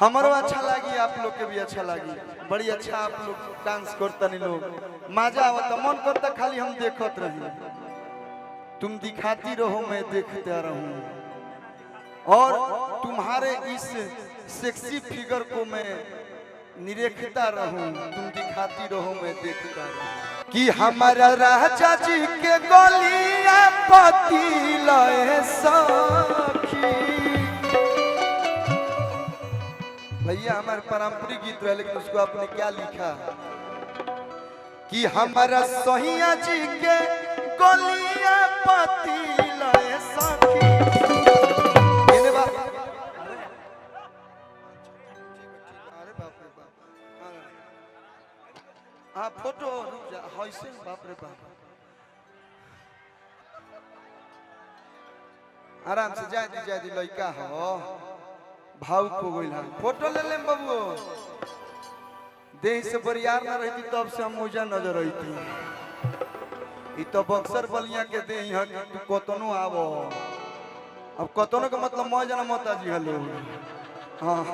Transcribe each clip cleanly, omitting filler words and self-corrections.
हमारो अच्छा लगी, आप लोग के भी अच्छा लगी। बड़ी अच्छा आप लोग डांस करता नहीं लोग, मजा आवता, मन करता खाली हम देखत रही। तुम दिखाती रहो मैं देखता रहूं, और तुम्हारे इस सेक्सी फिगर को मैं निरेखता रहूं। तुम दिखाती रहो मैं देखता रहूं कि हमारा राजा जी के गोलिया पति लए सखी। भैया हमारे पारंपरिक गीत है, लेकिन उसको आपने क्या लिखा कि हमारा सोहिया जी के गोलिया पति लए सखी। हाँ फोटो रुक जा, ऐसे बाप रे बाप, आराम से जाए दी लड़का हो, भाव को गइल है। फोटो ले ले बाबू, देह से बरियार ना रहती तब से हम मुझे नजर आई। तो बक्सर बलिया के दे है कि तू कतनो आवो, अब कतनो का मतलब मौज ना माता जी हेलो। हाँ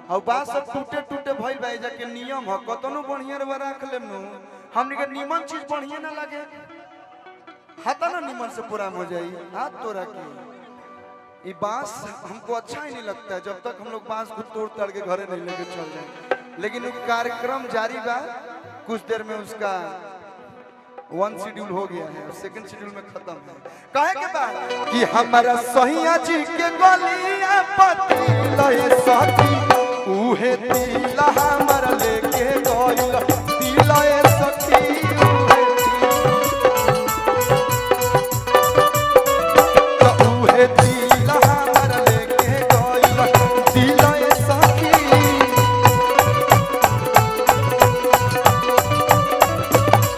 और बात सब टूटे टूटे भइल भाई जाके नियम है, कतनो बढ़िया रे रख लेम नु, हमनी के निमन चीज बढ़िया ना लगे, हाथा ना निमन से पूरा हो जाई। हाथ तोरा की ये बांस हमको अच्छा ही नहीं लगता है, जब तक हम लोग बांस को तोड़ तड़ के घरे नहीं लेके चल जाए। लेकिन कार्यक्रम जारी बा, कुछ देर में उसका 1 शेड्यूल हो गया है, 2nd शेड्यूल में खत्म है। कहे के बाद कि हमारा सहिया जी के गोलिया पति लए सखी, उहे दिला हमारा लेके गइल दिलाए सखी। उहे दिला हमारा लेके गइल दिलाए सखी।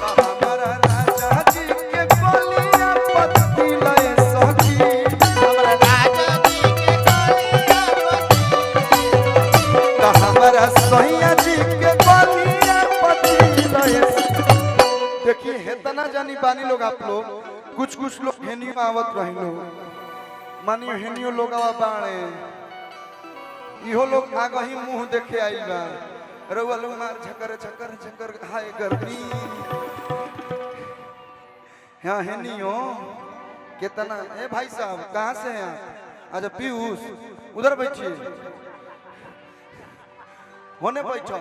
हमारा राजा जी के गोलिया पति लए सखी, हमारा राजा जी के गोलिया पति, हमारा सैया जी के गोलिया पति लए। देखिए हेतना जानी बानी लोग, आप लोग कुछ लोग हेनियो आवत रही लोग, मानियो हेनियो लोग आवा बाणे, इहो लोग आगे ही मुंह देखे आई बा। रउआ लोग मार झकर हाय गर्मी। हाँ हेनियो कितना। ए भाई साहब कहाँ से हैं आप? अच्छा पीयूष उधर बैठिए, होने बैठो,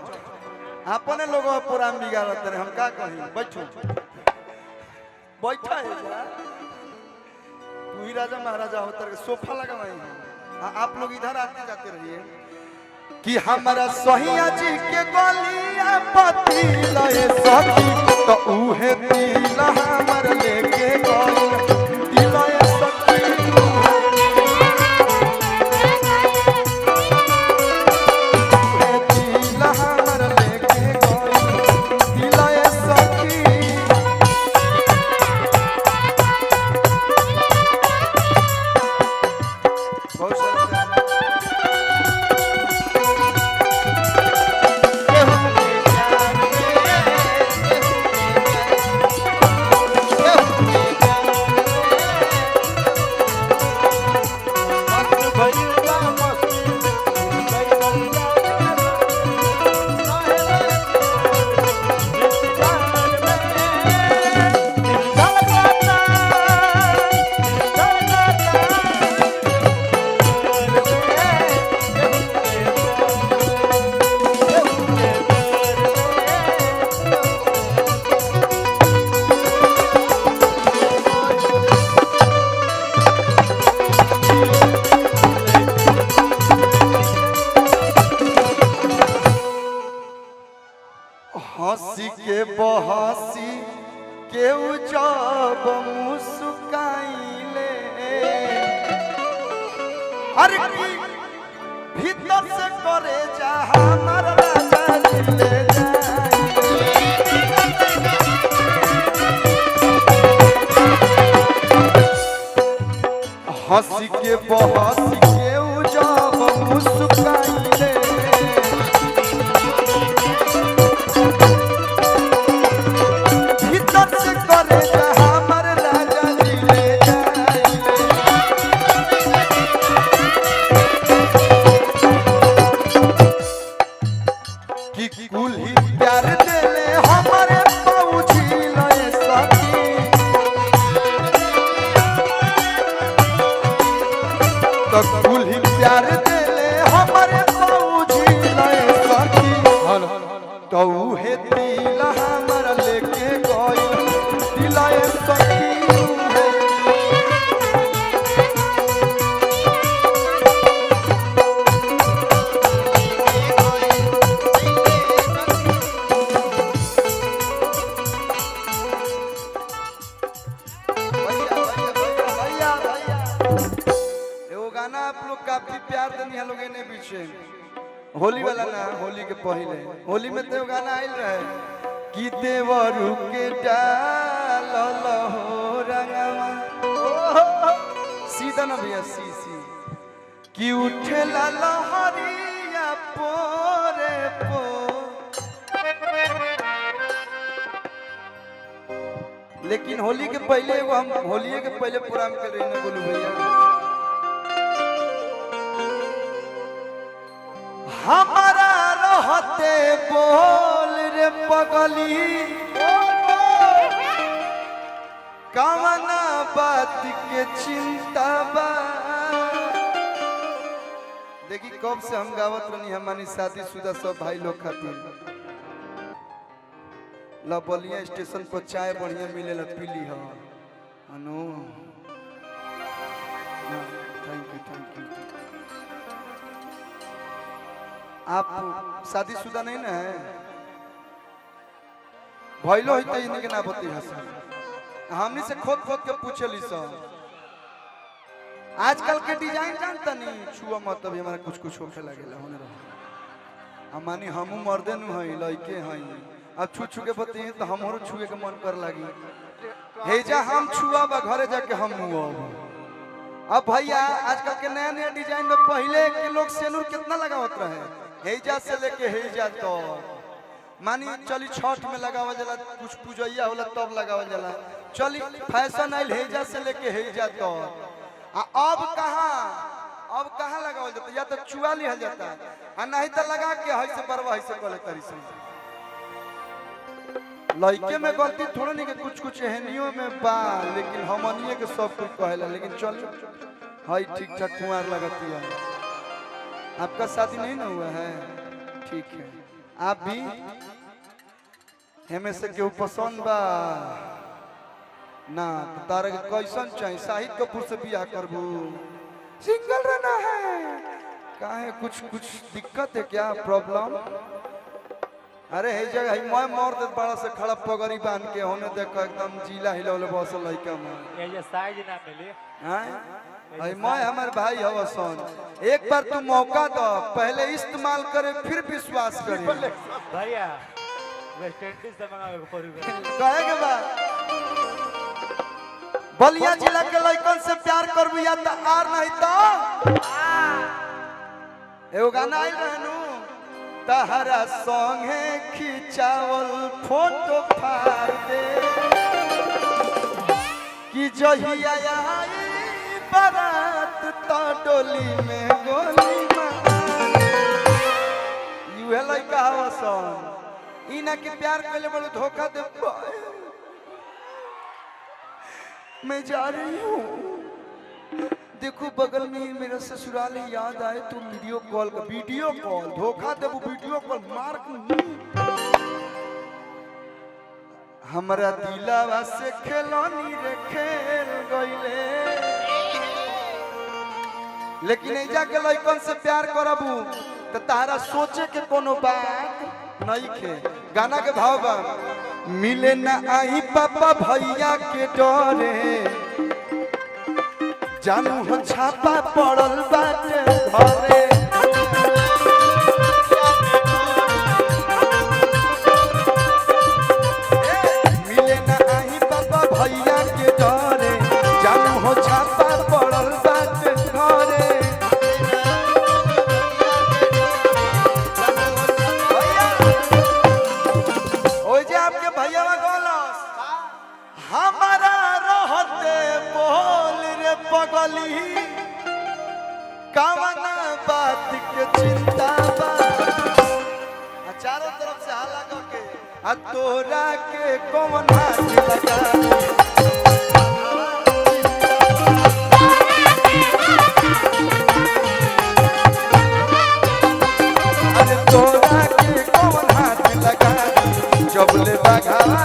अपने लोग पुरान बिगाड़त रहे, हम का कहीं। बैठो बैठा है यार, तू ही राजा महाराजा होता है, सोफा लगा वहीं। आप लोग इधर आते जाते रहिए कि हमारा सहिया जी के गोलिया पति लए सखी, तो उहे दिला हमर लेके गइल दिलाए सखी। उहे दिला हमर लेके गइल दिलाए सखी। बहुत सारे हंसी के बहसी केहू जब मुस्काइले, अरे भीतर से करे जा हमारा राजा जी ले हंसी के बहसी केहू जब मुस्काइले, भीतर से करे जा हमारे राजा जी ले जाइले। लोग ने पीछे होली वाला ना, होली के पहले होली में तो गाना आइल रहे कि देवरू के डाल हो रंगवा सीधा ना भैया सी कि उठेला लहरिया पोरे पो। लेकिन होली के पहले एगो हम होली के पहले प्रोग्राम कर रहे हैं बोलू भैया हमारा रहते बोल रे पगली कवना बात के चिंता बा। देखी कब से हम गावत रही हमारी शादीशुदा सब भाई लोग खातिर बलिया स्टेशन पर चाय बढ़िया मिले ला पीली हो अनु थैंक यू आप शादीशुदा नहीं ना है भइलो होते इनके ना बती हसन हमनी से खोद के पूछली सब आजकल के डिजाइन जानता नहीं छुआ मत अभी हमारा कुछ होखे लागेला होने रहा मानी हमू मर्दे नु हई लइके हई अब छू के बतिए तो हमरो छुए के मन कर लागी हेजा हम छुआ बा घरे जाके हम मुआ अब भैया आजकल के नया डिजाइन में पहले के लोग सेनुर कितना लगावत रहे हेजा से लेके हेजा तो मानी चली छठ में लगावल जाला कुछ पूजैया होला तब लगावल जाला चली फैशन आइल हेजा से लेके हेजा तो अब कहाँ लगावल जाता या तो चुआ लिहल जाता है नहीं तो लगा के हई से बरवा से कले तरी से लइके में गलती थोड़ा नहीं कि कुछ एहनियों में बा लेकिन हमनिए के सब कुछ कहेला लेकिन चल हई ठीक ठाक कुंवार लगती है। आपका शादी नहीं ना हुआ है ठीक है आप भी हमें से क्यों पसंद बा ना तो तारा के कैसन चाहिए शाहिद कपूर से बियाह करबू सिंगल रहना है काहे कुछ दिक्कत है क्या प्रॉब्लम अरे हे जगह मैं मर्द बड़ा से खड़ा पगड़ी बांध के होने देखो एकदम जिला हिलौले बस लइका में ये जे साइज ना मिली हैं मैं हमारे भाई हवसन एक बार तू मौका दो पहले इस्तेमाल करे फिर विश्वास करे भैया वेस्ट इंडीज से मंगावे को पड़ी कहे के बा बलिया जिला के लइकन से प्यार करबू या त आर नहीं तो एगो गाना आइल रहनु तहरा संगे खिंचावल फोटो फाड़ दे कि जहिया आई बारात तो डोली में गोली मार यू है लइका हवसन इना के प्यार कइले बड़ो धोखा दे मैं जा रही हूँ देखो बगल में मेरा ससुराल है याद आए तो वीडियो कॉल धोखा दे वीडियो कॉल मार हमारा दिलावा से खेलनी रे खेल गइले लेकिन ऐजा के लइकन से प्यार करबू तो तारा सोचे के कोनो बात नहीं खे गाना के भाव बा मिले ना आई पापा भैया के डरे जानू हो छापा पड़ल बाटे घरे मिले ना आई पापा भैया के डरे जानू हो छापा पड़ल बाटे घरे ओए जे आपके भैया गलस हमारा रहते बोल रे पगली कवना बात के चिंता बा चारों तरफ से हाला करके आ तोरा के कौन हाथ लगा अरे तोरा के कौन हाथ लगा जब ले बघावा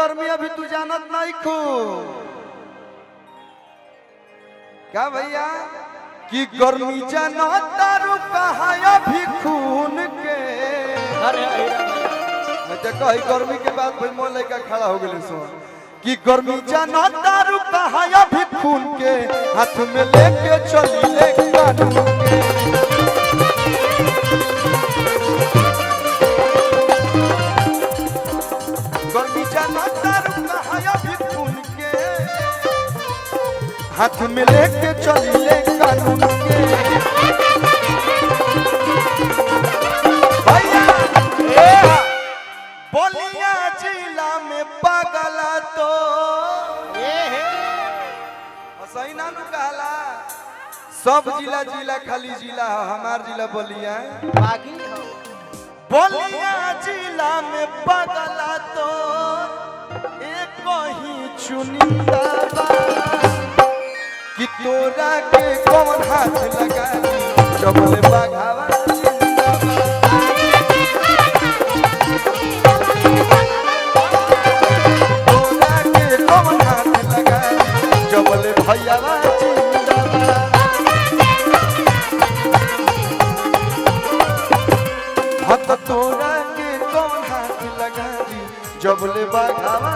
गर्मी अभी तू जानत नहीं खू क्या भैया कि गर्मी जानत तारू कहाँ अभी खून के अरे देखो ई गर्मी के बाद भाई मोल लड़का खड़ा हो गए सो कि गर्मी जाना दारू कहाँ अभी खून के हाथ में लेके चली ले कानून के गर्मी जाना दारू कहाँ अभी खून के हाथ में लेके चली ले कानून के बोलिया जिला में पागला तो सही ना कहला सब जिला जिला खाली जिला हमार जिला बोलिया बागी बोलिया जिला में पागला तो एक ही चुनिंदा बा कि तोरा के कौन हाथ लगा डबल बाघावा जबले भैया हाथ तोरा के कौन हाथ लगा दी जबले बाघावा